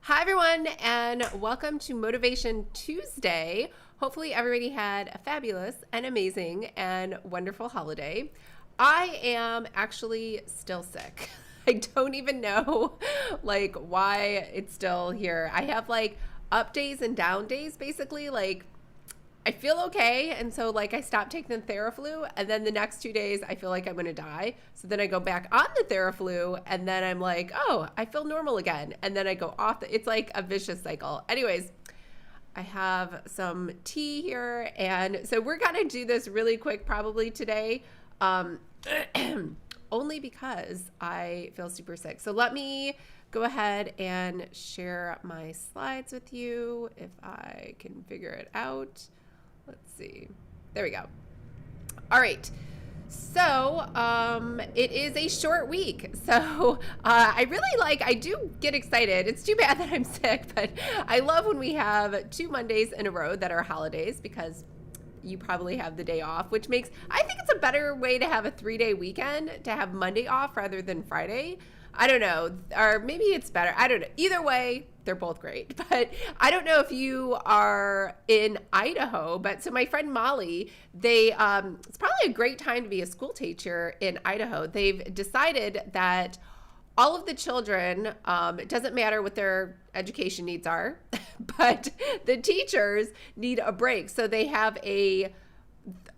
Hi, everyone, and welcome to Motivation Tuesday. Hopefully, everybody had a fabulous and amazing and wonderful holiday. I am actually still sick. I don't even know why it's still here. I have up days and down days basically. I feel okay. And so I stopped taking the Theraflu, and then the next 2 days I feel like I'm going to die. So then I go back on the Theraflu, and then I'm like, oh, I feel normal again. And then I go off. It's like a vicious cycle. Anyways, I have some tea here. And so we're going to do this really quick probably today. Only because I feel super sick. So let me go ahead and share my slides with you if I can figure it out. Let's see. There we go. All right. So it is a short week. So I do get excited. It's too bad that I'm sick, but I love when we have 2 Mondays in a row that are holidays because you probably have the day off, which I think it's a better way to have a 3-day weekend to have Monday off rather than Friday. I don't know, or maybe it's better. I don't know. Either way, they're both great. But I don't know if you are in Idaho, but so my friend Molly, it's probably a great time to be a school teacher in Idaho. They've decided that all of the children, it doesn't matter what their education needs are, but the teachers need a break. So they have a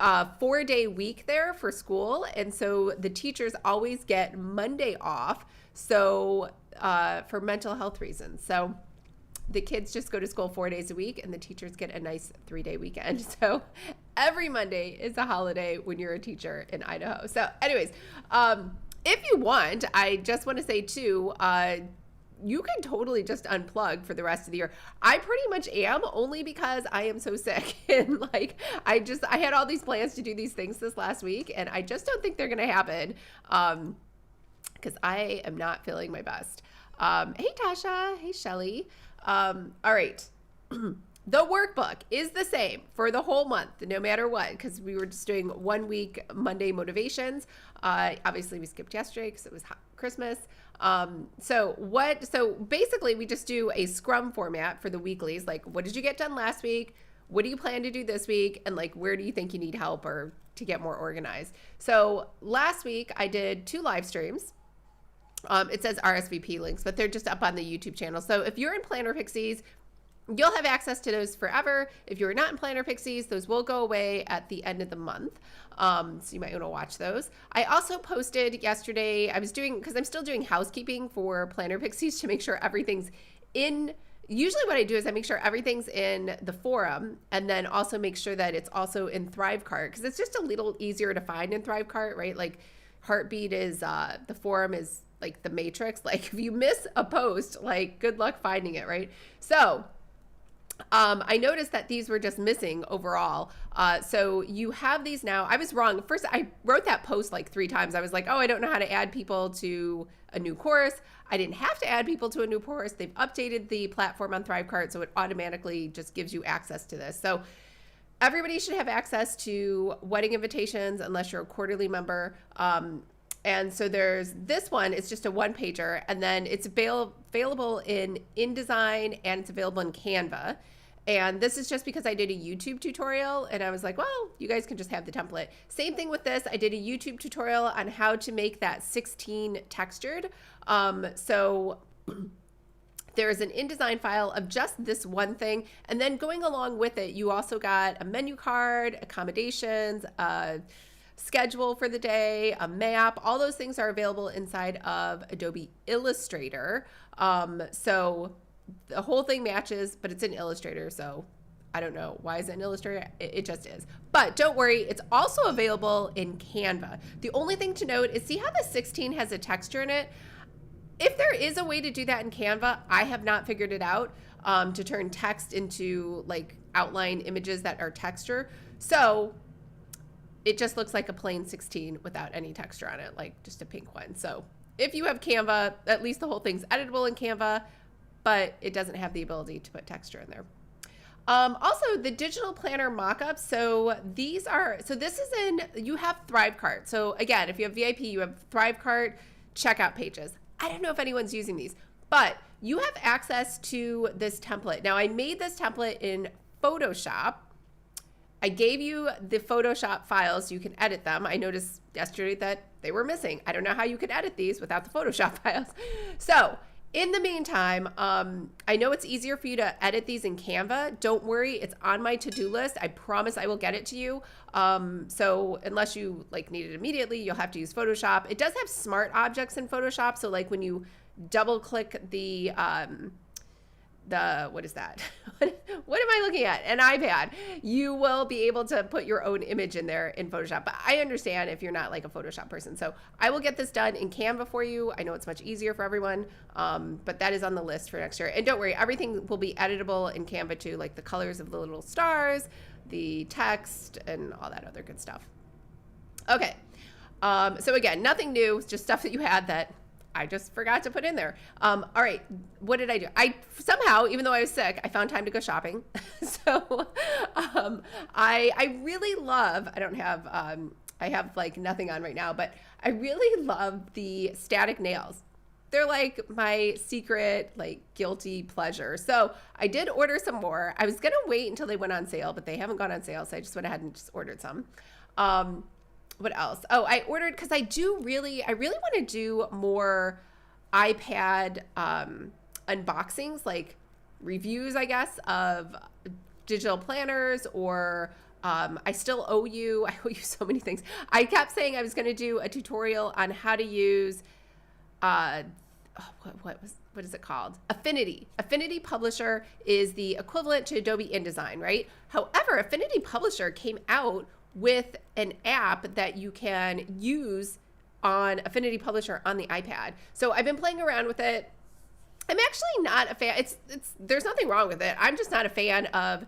4-day week there for school. And so the teachers always get Monday off. So for mental health reasons. So the kids just go to school 4 days a week and the teachers get a nice 3-day weekend. So every Monday is a holiday when you're a teacher in Idaho. So anyways, if you want, I just want to say too, you can totally just unplug for the rest of the year. I pretty much am, only because I am so sick. And I had all these plans to do these things this last week, and I just don't think they're going to happen because I am not feeling my best. Hey, Tasha. Hey, Shelly. All right. The workbook is the same for the whole month, no matter what, because we were just doing 1 week Monday motivations. Obviously, we skipped yesterday because it was Christmas. So basically, we just do a Scrum format for the weeklies. Like, what did you get done last week? What do you plan to do this week? And where do you think you need help or to get more organized? So last week, I did 2 live streams. It says RSVP links, but they're just up on the YouTube channel. So if you're in Planner Pixies, you'll have access to those forever. If you're not in Planner Pixies, those will go away at the end of the month. So you might want to watch those. I also posted yesterday, because I'm still doing housekeeping for Planner Pixies to make sure everything's in. Usually what I do is I make sure everything's in the forum and then also make sure that it's also in Thrivecart because it's just a little easier to find in Thrivecart, right? Heartbeat is, the forum is like the matrix. If you miss a post, good luck finding it, right? So I noticed that these were just missing overall. So you have these now. I was wrong. First, I wrote that post 3 times. I was like, oh, I don't know how to add people to a new course. I didn't have to add people to a new course. They've updated the platform on Thrivecart, so it automatically just gives you access to this. So everybody should have access to wedding invitations unless you're a quarterly member. And so there's this one, it's just a 1-pager, and then it's available in InDesign and it's available in Canva. And this is just because I did a YouTube tutorial and I was like, well, you guys can just have the template. Same thing with this. I did a YouTube tutorial on how to make that 16 textured. So there's an InDesign file of just this one thing. And then going along with it, you also got a menu card, accommodations, schedule for the day, a map. All those things are available inside of Adobe Illustrator. So the whole thing matches, but it's in Illustrator. So I don't know why is it in Illustrator. It just is. But don't worry, it's also available in Canva. The only thing to note is see how the 16 has a texture in it? If there is a way to do that in Canva, I have not figured it out, to turn text into outline images that are texture. So it just looks like a plain 16 without any texture on it, just a pink one. So if you have Canva, at least the whole thing's editable in Canva, but it doesn't have the ability to put texture in there. Also, the digital planner mockups. So this is you have Thrivecart. So again, if you have VIP, you have Thrivecart checkout pages. I don't know if anyone's using these, but you have access to this template. Now, I made this template in Photoshop. I gave you the Photoshop files so you can edit them. I noticed yesterday that they were missing. I don't know how you could edit these without the Photoshop files. So in the meantime, I know it's easier for you to edit these in Canva. Don't worry, it's on my to-do list. I promise I will get it to you. So unless you like need it immediately, you'll have to use Photoshop. It does have smart objects in Photoshop. So like when you double click the what is that? What am I looking at? An iPad. You will be able to put your own image in there in Photoshop. But I understand if you're not like a Photoshop person. So I will get this done in Canva for you. I know it's much easier for everyone, but that is on the list for next year. And don't worry, everything will be editable in Canva too, like the colors of the little stars, the text, and all that other good stuff. Okay. So again, nothing new, just stuff that you had that I just forgot to put in there. All right, what did I do? I somehow, even though I was sick, I found time to go shopping. So I really love, I don't have, I have like nothing on right now, but I really love the static nails. They're like my secret, like guilty pleasure. So I did order some more. I was going to wait until they went on sale, but they haven't gone on sale. So I just went ahead and just ordered some. What else? Oh, I ordered, because I really want to do more iPad unboxings, like reviews, I guess, of digital planners, or I still owe you so many things. I kept saying I was going to do a tutorial on how to use, what is it called? Affinity. Affinity Publisher is the equivalent to Adobe InDesign, right? However, Affinity Publisher came out with an app that you can use on Affinity Publisher on the iPad. So I've been playing around with it. I'm actually not a fan. There's nothing wrong with it. I'm just not a fan of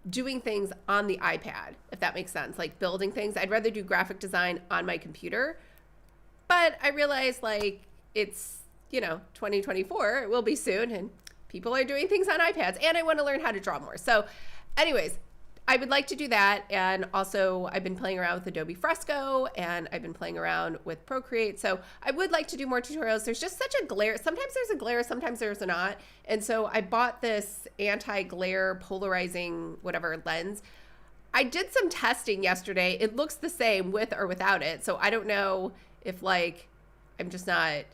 doing things on the iPad, if that makes sense, like building things. I'd rather do graphic design on my computer. But I realize like it's, 2024, it will be soon, and people are doing things on iPads, and I want to learn how to draw more. So anyways, I would like to do that. And also I've been playing around with Adobe Fresco, and I've been playing around with Procreate. So I would like to do more tutorials. There's just such a glare. Sometimes there's a glare, sometimes there's not. And so I bought this anti-glare polarizing whatever lens. I did some testing yesterday. It looks the same with or without it. So I don't know if like, I'm just not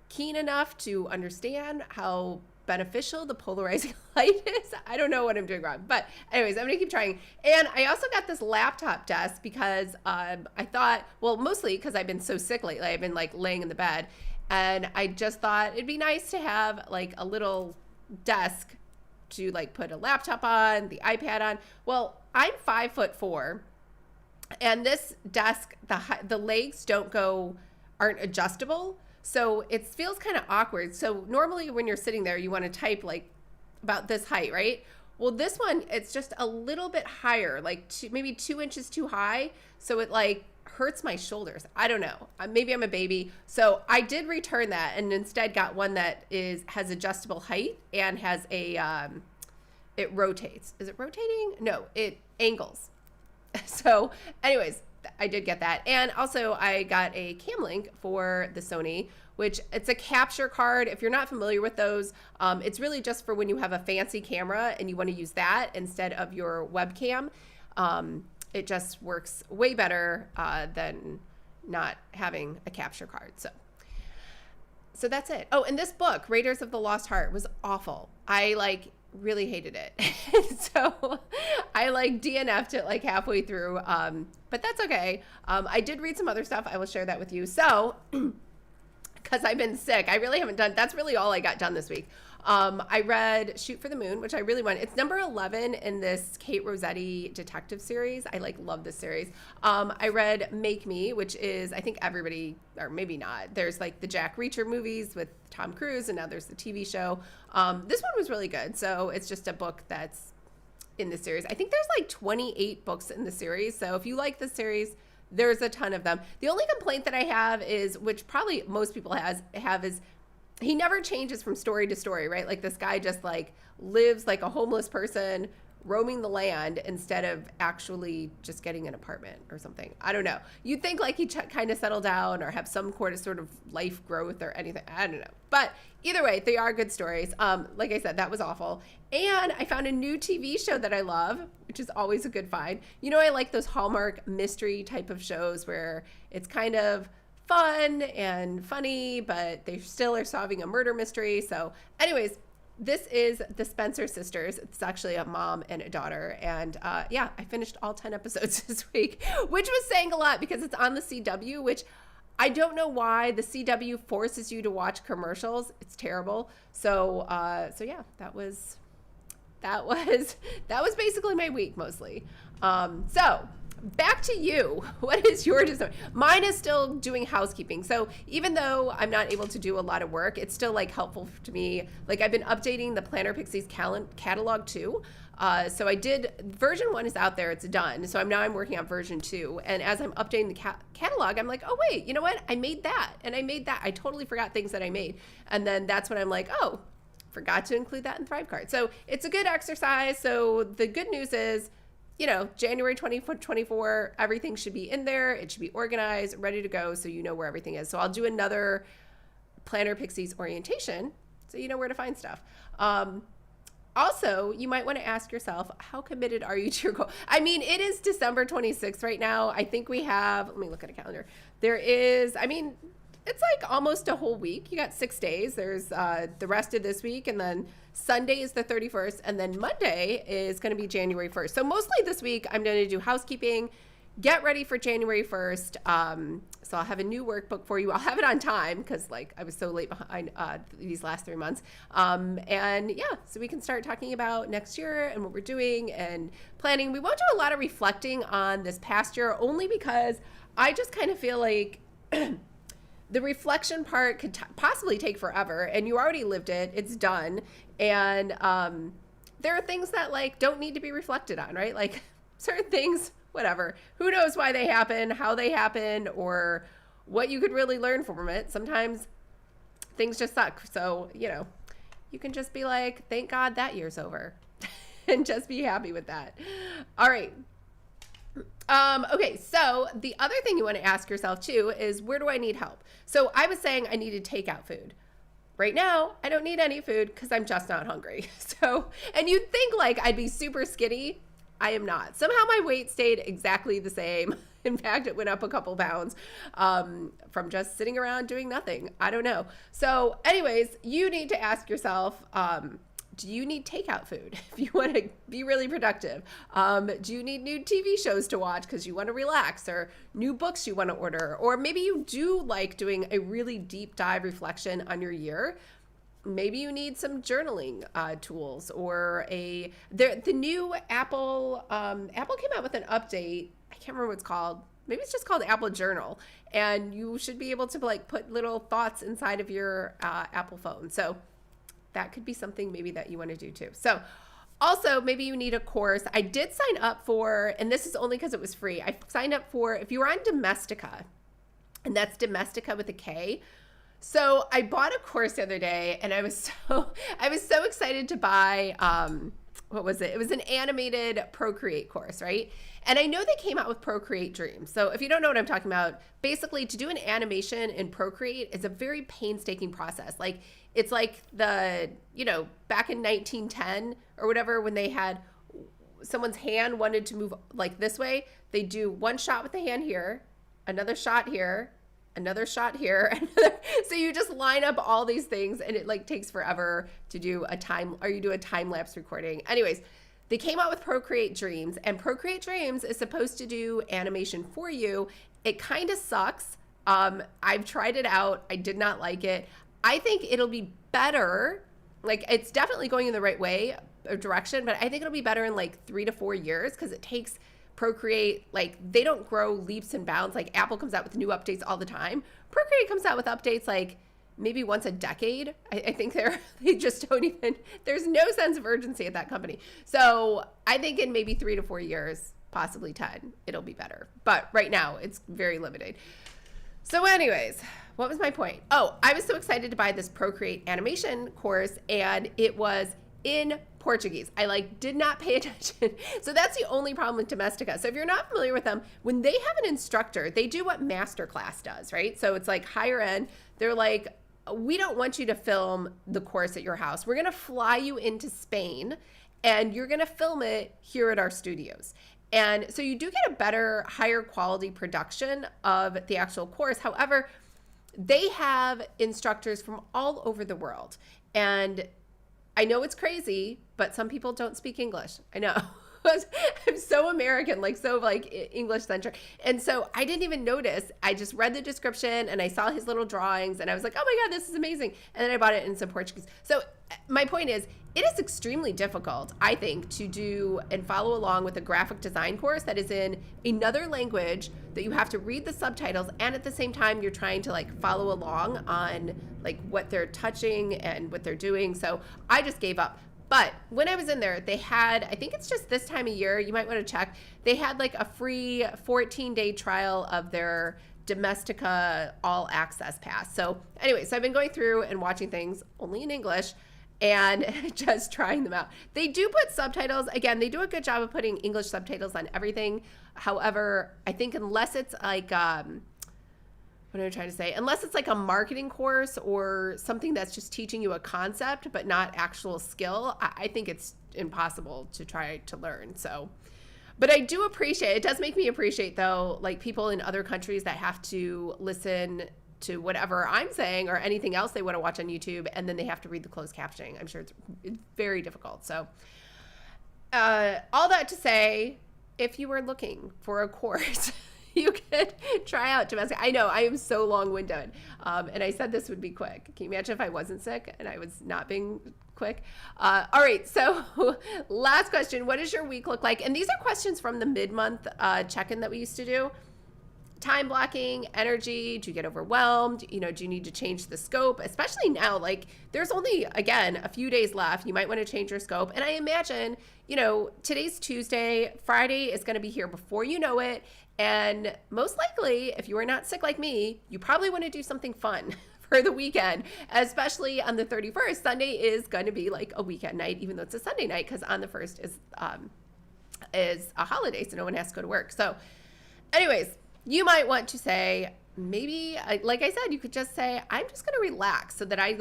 keen enough to understand how beneficial the polarizing light is. I don't know what I'm doing wrong, but anyways, I'm gonna keep trying. And I also got this laptop desk because I thought, well, mostly because I've been so sick lately. I've been like laying in the bed, and I just thought it'd be nice to have like a little desk to like put a laptop on, the iPad on. Well, I'm 5'4", and this desk, the legs aren't adjustable. So it feels kind of awkward. So normally when you're sitting there, you want to type like about this height, right? Well, this one, it's just a little bit higher, like maybe 2 inches too high. So it like hurts my shoulders. I don't know. Maybe I'm a baby. So I did return that and instead got one that has adjustable height and has it rotates. Is it rotating? No, it angles. So anyways, I did get that. And also I got a cam link for the Sony, which it's a capture card. If you're not familiar with those, it's really just for when you have a fancy camera and you want to use that instead of your webcam. It just works way better than not having a capture card. So that's it. Oh, and this book, Raiders of the Lost Heart, was awful. I really hated it. So I DNF'd it like halfway through, but that's okay. I did read some other stuff. I will share that with you. So because I've been sick, I really haven't done, that's really all I got done this week. I read Shoot for the Moon, which I really want. It's number 11 in this Kate Rossetti detective series. I love this series. I read Make Me, which is, I think everybody, or maybe not, there's the Jack Reacher movies with Tom Cruise, and now there's the TV show. This one was really good. So it's just a book that's in the series. I think there's 28 books in the series. So if you like the series, there's a ton of them. The only complaint that I have is, which probably most people have is he never changes from story to story, right? This guy just lives like a homeless person roaming the land instead of actually just getting an apartment or something. I don't know. You'd think like he'd kind of settle down or have some sort of life growth or anything. I don't know. But either way, they are good stories. Like I said, that was awful. And I found a new TV show that I love, which is always a good find. You know, I like those Hallmark mystery type of shows where it's kind of fun and funny, but they still are solving a murder mystery. So anyways, this is The Spencer Sisters. It's actually a mom and a daughter. And yeah, I finished all 10 episodes this week, which was saying a lot because it's on the CW, which I don't know why the CW forces you to watch commercials. It's terrible. So yeah, that was basically my week mostly. So back to you. What is your design? Mine is still doing housekeeping. So even though I'm not able to do a lot of work, it's still like helpful to me. Like I've been updating the Planner Pixies catalog too. So I did, version 1 is out there, it's done. So I'm working on version 2. And as I'm updating the catalog, I'm like, oh wait, you know what? I made that and I made that. I totally forgot things that I made. And then that's when I'm like, oh, forgot to include that in Thrivecart. So it's a good exercise. So the good news is, you know, January 2024, everything should be in there. It should be organized, ready to go, so you know where everything is. So I'll do another Planner Pixies orientation so you know where to find stuff. Also, you might want to ask yourself, how committed are you to your goal? I mean, it is December 26th right now. I think we have, let me look at a calendar. There is, I mean, it's like almost a whole week. You got 6 days. There's the rest of this week, and then Sunday is the 31st, and then Monday is going to be January 1st. So mostly this week, I'm going to do housekeeping, get ready for January 1st. So I'll have a new workbook for you. I'll have it on time because like I was so late behind these last 3 months. And yeah, so we can start talking about next year and what we're doing and planning. We won't do a lot of reflecting on this past year only because I just kind of feel like the reflection part could possibly take forever, and you already lived it. It's done. And there are things that like don't need to be reflected on, right? Like certain things, whatever. Who knows why they happen, how they happen, or what you could really learn from it. Sometimes things just suck. So, you know, you can just be like, thank God that year's over and just be happy with that. All right. Okay, so the other thing you want to ask yourself too is, where do I need help? So I was saying I needed takeout food. Right now, I don't need any food because I'm just not hungry. So, and you'd think like I'd be super skinny. I am not. Somehow my weight stayed exactly the same. In fact, it went up a couple pounds from just sitting around doing nothing. I don't know. So anyways, you need to ask yourself, do you need takeout food if you want to be really productive? Do you need new TV shows to watch because you want to relax, or new books you want to order? Or maybe you do like doing a really deep dive reflection on your year. Maybe you need some journaling tools, or the new Apple came out with an update. I can't remember what it's called. Maybe it's just called Apple Journal, and you should be able to like put little thoughts inside of your Apple phone. So that could be something maybe that you want to do too. So also maybe you need a course. I did sign up for, and this is only because it was free. I signed up for, if you were on Domestika, and that's Domestika with a K. So I bought a course the other day, and I was so excited to buy, what was it? It was an animated Procreate course, right? And I know they came out with Procreate Dreams. So if you don't know what I'm talking about, basically to do an animation in Procreate is a very painstaking process. Like it's like back in 1910 or whatever, when they had someone's hand wanted to move like this way, they do one shot with the hand here, another shot here, another shot here. So you just line up all these things, and it like takes forever to do you do a time-lapse recording. Anyways, they came out with Procreate Dreams, and Procreate Dreams is supposed to do animation for you. It kind of sucks. I've tried it out. I did not like it. I think it'll be better. Like it's definitely going in the right way or direction, but I think it'll be better in like 3 to 4 years, because it takes Procreate, like they don't grow leaps and bounds. Like Apple comes out with new updates all the time. Procreate comes out with updates like maybe once a decade. I think they just don't even, there's no sense of urgency at that company. So I think in maybe 3 to 4 years, possibly 10, it'll be better. But right now it's very limited. So anyways, what was my point? Oh, I was so excited to buy this Procreate animation course, and it was in Portuguese. I did not pay attention. So that's the only problem with Domestika. So if you're not familiar with them, when they have an instructor, they do what Masterclass does, right? So it's higher end. They're like, we don't want you to film the course at your house. We're going to fly you into Spain and you're going to film it here at our studios. And so you do get a better, higher quality production of the actual course. However, they have instructors from all over the world. And I know it's crazy, but some people don't speak English. I know. I'm so American, so English centric. And so I didn't even notice. I just read the description and I saw his little drawings and I was like, oh my God, this is amazing. And then I bought it in some Portuguese. So my point is, it is extremely difficult, I think, to do and follow along with a graphic design course that is in another language that you have to read the subtitles, and at the same time you're trying to follow along on what they're touching and what they're doing. So I just gave up. But when I was in there, they had, I think it's just this time of year, you might want to check, they had a free 14-day trial of their Domestika All Access Pass. So anyway, so I've been going through and watching things only in English and just trying them out. They do put subtitles. Again, they do a good job of putting English subtitles on everything. However, I think unless it's what am I trying to say? Unless it's a marketing course or something that's just teaching you a concept but not actual skill, I think it's impossible to try to learn. So, but I do appreciate, it does make me appreciate though, people in other countries that have to listen to whatever I'm saying or anything else they want to watch on YouTube, and then they have to read the closed captioning. I'm sure it's very difficult. So all that to say, if you were looking for a course, you could try out Domestika. I know I am so long-winded, and I said this would be quick. Can you imagine if I wasn't sick and I was not being quick? All right, so last question. What does your week look like? And these are questions from the mid-month check-in that we used to do. Time blocking, energy, do you get overwhelmed? Do you need to change the scope? Especially now, there's only, again, a few days left. You might want to change your scope. And I imagine, today's Tuesday, Friday is going to be here before you know it. And most likely, if you are not sick like me, you probably want to do something fun for the weekend, especially on the 31st. Sunday is going to be a weekend night, even though it's a Sunday night, because on the 1st is a holiday, so no one has to go to work. So anyways, you might want to say, maybe, like I said, you could just say, I'm just going to relax so that I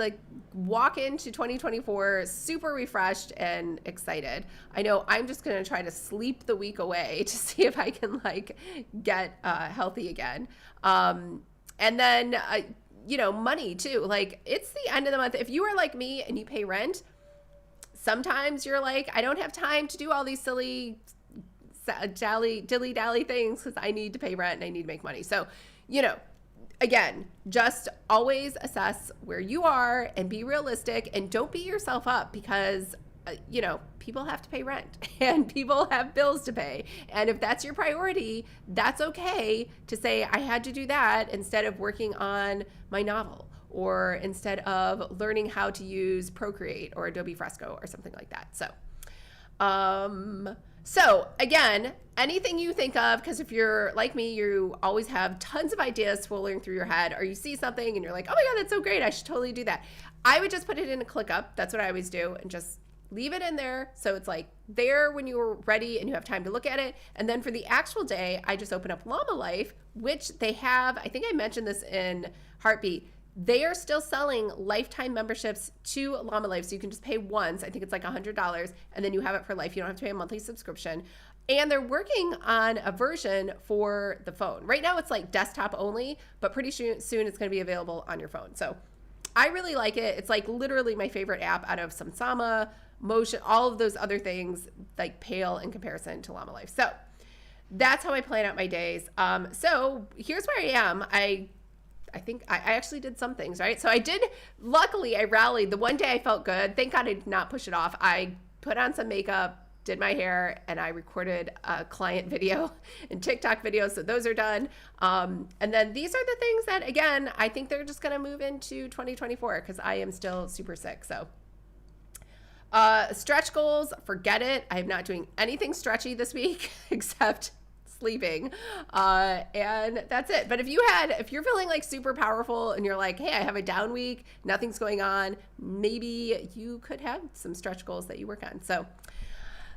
walk into 2024 super refreshed and excited. I know I'm just going to try to sleep the week away to see if I can get healthy again. And then, money too. It's the end of the month. If you are like me and you pay rent, sometimes you're I don't have time to do all these silly dilly-dally things because I need to pay rent and I need to make money. So, again, just always assess where you are and be realistic and don't beat yourself up because, people have to pay rent and people have bills to pay. And if that's your priority, that's okay to say, I had to do that instead of working on my novel or instead of learning how to use Procreate or Adobe Fresco or something like that. So again, anything you think of, because if you're like me, you always have tons of ideas swirling through your head, or you see something and you're like, oh my God, that's so great. I should totally do that. I would just put it in a ClickUp. That's what I always do, and just leave it in there. So it's there when you're ready and you have time to look at it. And then for the actual day, I just open up Llama Life, which they have, I think I mentioned this in Heartbeat. They are still selling lifetime memberships to Llama Life. So you can just pay once. I think it's $100, and then you have it for life. You don't have to pay a monthly subscription. And they're working on a version for the phone. Right now it's desktop only, but pretty soon it's going to be available on your phone. So I really like it. It's literally my favorite app out of Samsama, Motion, all of those other things pale in comparison to Llama Life. So that's how I plan out my days. So here's where I am. I think I actually did some things, right? So luckily I rallied. The one day I felt good. Thank God I did not push it off. I put on some makeup, did my hair, and I recorded a client video and TikTok video. So those are done. And then these are the things that, again, I think they're just going to move into 2024 because I am still super sick. So stretch goals, forget it. I'm not doing anything stretchy this week except sleeping. And that's it. But if you're feeling like super powerful and you're like, hey, I have a down week, nothing's going on, maybe you could have some stretch goals that you work on. So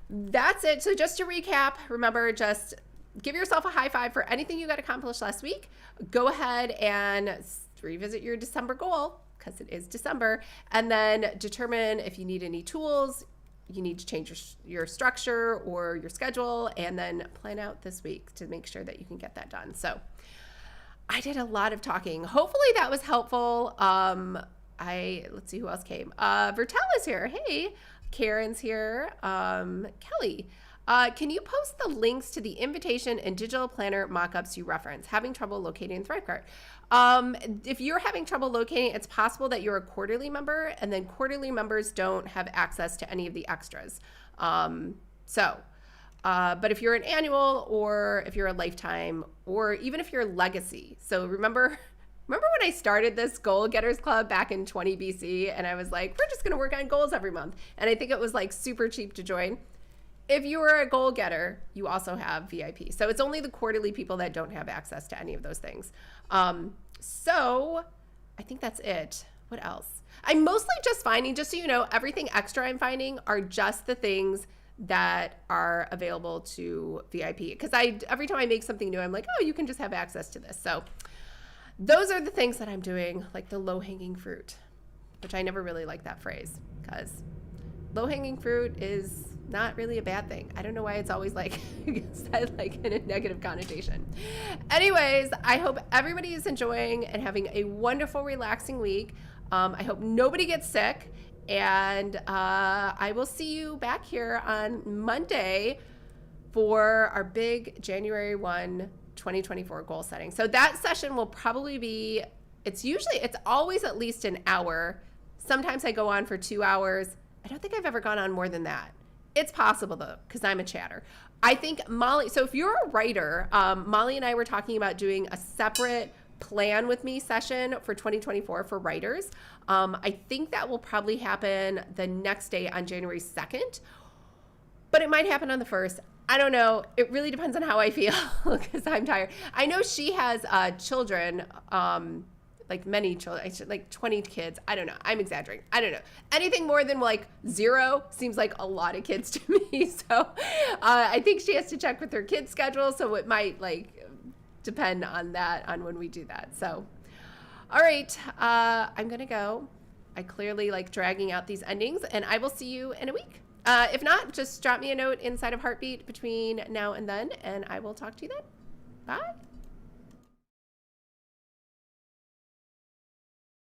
that's it. So just to recap, remember, just give yourself a high five for anything you got accomplished last week. Go ahead and revisit your December goal, because it is December, and then determine if you need any tools, you need to change your structure or your schedule, and then plan out this week to make sure that you can get that done. So I did a lot of talking. Hopefully that was helpful. Let's see who else came. Vertel is here. Hey, Karen's here. Kelly. Can you post the links to the invitation and digital planner mockups you reference? Having trouble locating ThriveCart. If you're having trouble locating, it's possible that you're a quarterly member, and then quarterly members don't have access to any of the extras. But if you're an annual, or if you're a lifetime, or even if you're legacy. So remember when I started this Goal Getters Club back in 20 BC, and I was like, we're just going to work on goals every month. And I think it was like super cheap to join. If you are a goal getter, you also have VIP. So it's only the quarterly people that don't have access to any of those things. So I think that's it. What else? I'm mostly just finding, just so you know, everything extra I'm finding are just the things that are available to VIP. Because every time I make something new, I'm like, oh, you can just have access to this. So those are the things that I'm doing, like the low-hanging fruit, which I never really like that phrase, because low-hanging fruit is not really a bad thing. I don't know why it's always like said like in a negative connotation. Anyways, I hope everybody is enjoying and having a wonderful, relaxing week. I hope nobody gets sick, and I will see you back here on Monday for our big January 1, 2024 goal setting. So that session will probably be, it's always at least an hour. Sometimes I go on for 2 hours. I don't think I've ever gone on more than that. It's possible though, because I'm a chatter. I think Molly, so if you're a writer, Molly and I were talking about doing a separate plan with me session for 2024 for writers. I think that will probably happen the next day on January 2nd, but it might happen on the 1st. I don't know. It really depends on how I feel, because I'm tired. I know she has children, like many children, like 20 kids. I don't know. I'm exaggerating. I don't know. Anything more than like 0 seems like a lot of kids to me. So I think she has to check with her kids' schedule. So it might like depend on that, on when we do that. So, all right, I'm going to go. I clearly like dragging out these endings, and I will see you in a week. If not, just drop me a note inside of Heartbeat between now and then, and I will talk to you then. Bye.